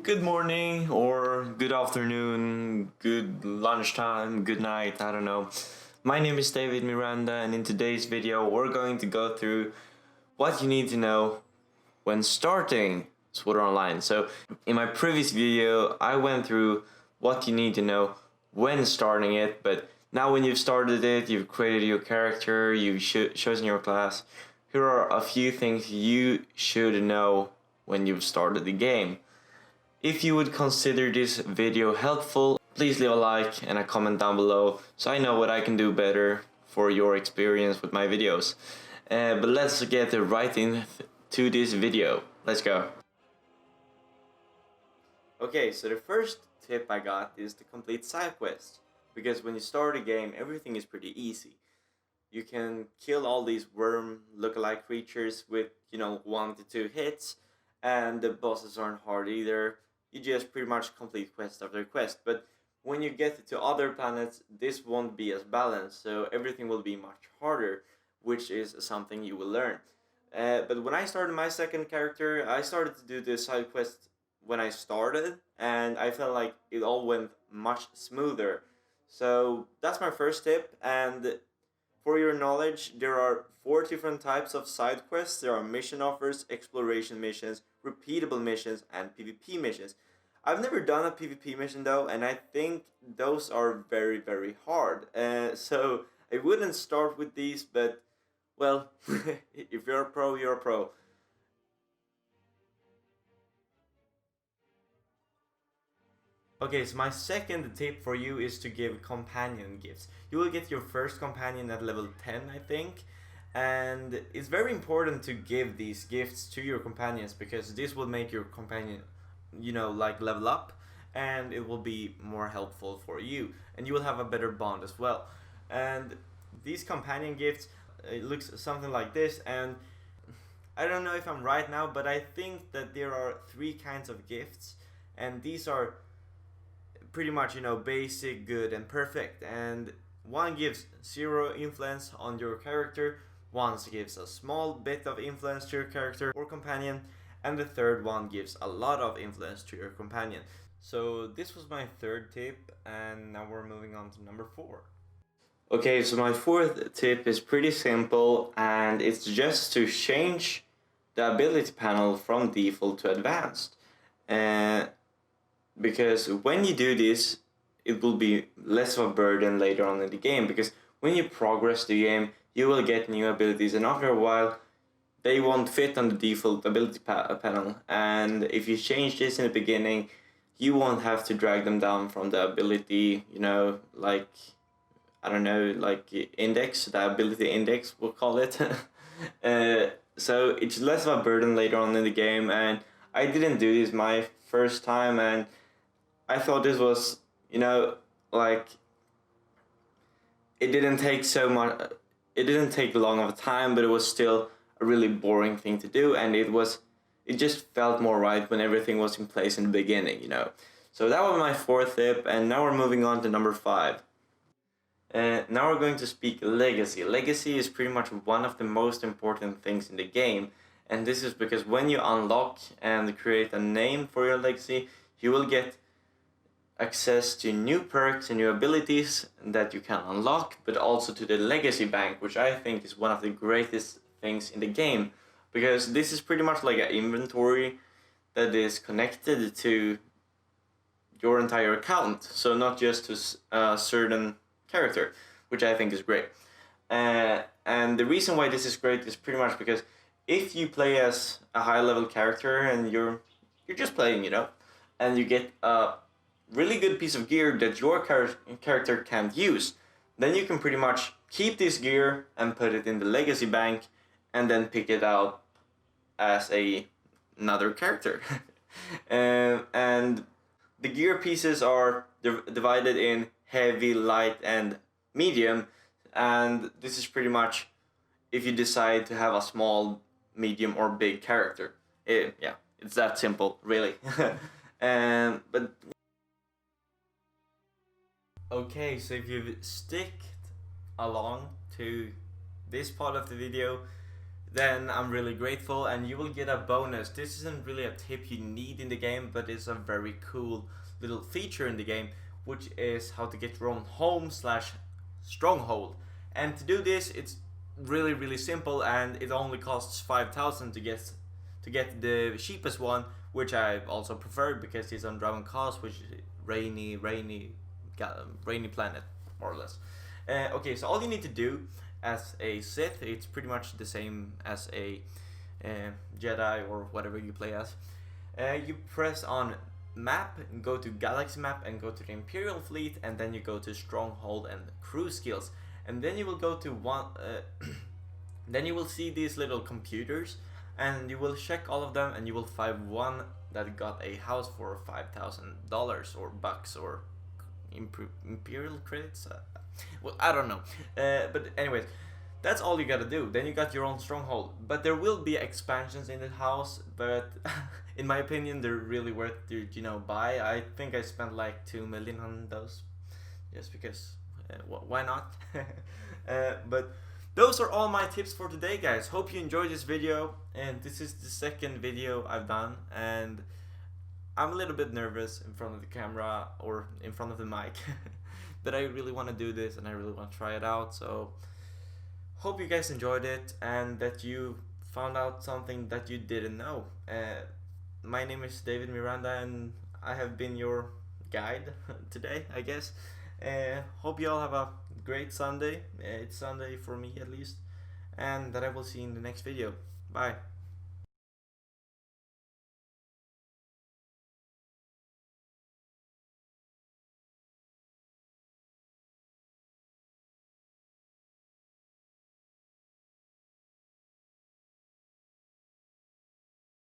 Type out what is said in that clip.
Good morning, or good afternoon, good lunchtime, good night, I don't know. My name is David Miranda, and in today's video we're going to go through what you need to know when starting Swtor Online. So in my previous video I went through what you need to know when starting it, but now when you've started it, you've created your character, you've chosen your class, here are a few things you should know when you've started the game. If you would consider this video helpful, please leave a like and a comment down below so I know what I can do better for your experience with my videos. But let's get right into this video. Let's go. Okay, so the first tip I got is to complete side quests, because when you start a game everything is pretty easy. You can kill all these worm lookalike creatures with 1 to 2 hits, and the bosses aren't hard either. You just pretty much complete quest after quest. But when you get to other planets, this won't be as balanced, so everything will be much harder, which is something you will learn. But when I started my second character, I started to do the side quest when I started, and I felt like it all went much smoother. So that's my first tip, and for your knowledge, there are 4 different types of side quests. There are mission offers, exploration missions, repeatable missions, and PvP missions. I've never done a PvP mission though, and I think those are very, very hard. So I wouldn't start with these, but well, if you're a pro, you're a pro. Okay, so my second tip for you is to give companion gifts. You will get your first companion at level 10, I think. And it's very important to give these gifts to your companions, because this will make your companion, like level up, and it will be more helpful for you. And you will have a better bond as well. And these companion gifts, it looks something like this, and I don't know if I'm right now, but I think that there are 3 kinds of gifts, and these are pretty much basic, good, and perfect. And one gives 0 influence on your character, one gives a small bit of influence to your character or companion, and the third one gives a lot of influence to your companion. So this was my third tip, and now we're moving on to number 4. Okay, so my fourth tip is pretty simple, and it's just to change the ability panel from default to advanced. Because when you do this, it will be less of a burden later on in the game, because when you progress the game, you will get new abilities, and after a while they won't fit on the default ability panel. And if you change this in the beginning, you won't have to drag them down from the ability, like, I don't know, like index, the ability index we'll call it. So it's less of a burden later on in the game, and I didn't do this my first time, and I thought this was, like, it didn't take so much, it didn't take long of a time, but it was still a really boring thing to do, and it just felt more right when everything was in place in the beginning, So that was my fourth tip, and now we're moving on to number 5. Now we're going to speak legacy. Legacy is pretty much one of the most important things in the game, and this is because when you unlock and create a name for your legacy, you will get access to new perks and new abilities that you can unlock, but also to the legacy bank, which I think is one of the greatest things in the game, because this is pretty much like an inventory that is connected to your entire account, so not just to a certain character, which I think is great. And the reason why this is great is pretty much because if you play as a high level character and you're just playing, and you get a really good piece of gear that your character can't use, then you can pretty much keep this gear and put it in the legacy bank, and then pick it out as another character. And the gear pieces are divided in heavy, light, and medium, and this is pretty much if you decide to have a small, medium, or big character. Yeah, it's that simple, really. But okay, so if you've sticked along to this part of the video, then I'm really grateful, and you will get a bonus. This isn't really a tip you need in the game, but it's a very cool little feature in the game, which is how to get your own home slash stronghold. And to do this, it's really simple, and it only costs 5,000 to get the cheapest one, which I also prefer because it's on Dragon Coast, which is rainy planet, more or less. Okay, so all you need to do as a Sith, it's pretty much the same as a Jedi or whatever you play as. You press on map, go to galaxy map, and go to the Imperial fleet, and then you go to stronghold and crew skills, and then you will go to one. Then you will see these little computers, and you will check all of them, and you will find one that got a house for $5,000 or bucks or imperial credits. Well, I don't know. But anyways, that's all you gotta do. Then you got your own stronghold. But there will be expansions in the house, but in my opinion, they're really worth to buy. I think I spent like 2 million on those, just because. Why not? But those are all my tips for today, guys. Hope you enjoyed this video, and this is the second video I've done, and I'm a little bit nervous in front of the camera or in front of the mic. But I really want to do this, and I really want to try it out, so hope you guys enjoyed it and that you found out something that you didn't know. My name is David Miranda, and I have been your guide today, I guess. Hope you all have a great Sunday. It's Sunday for me, at least, and that I will see you in the next video. Bye.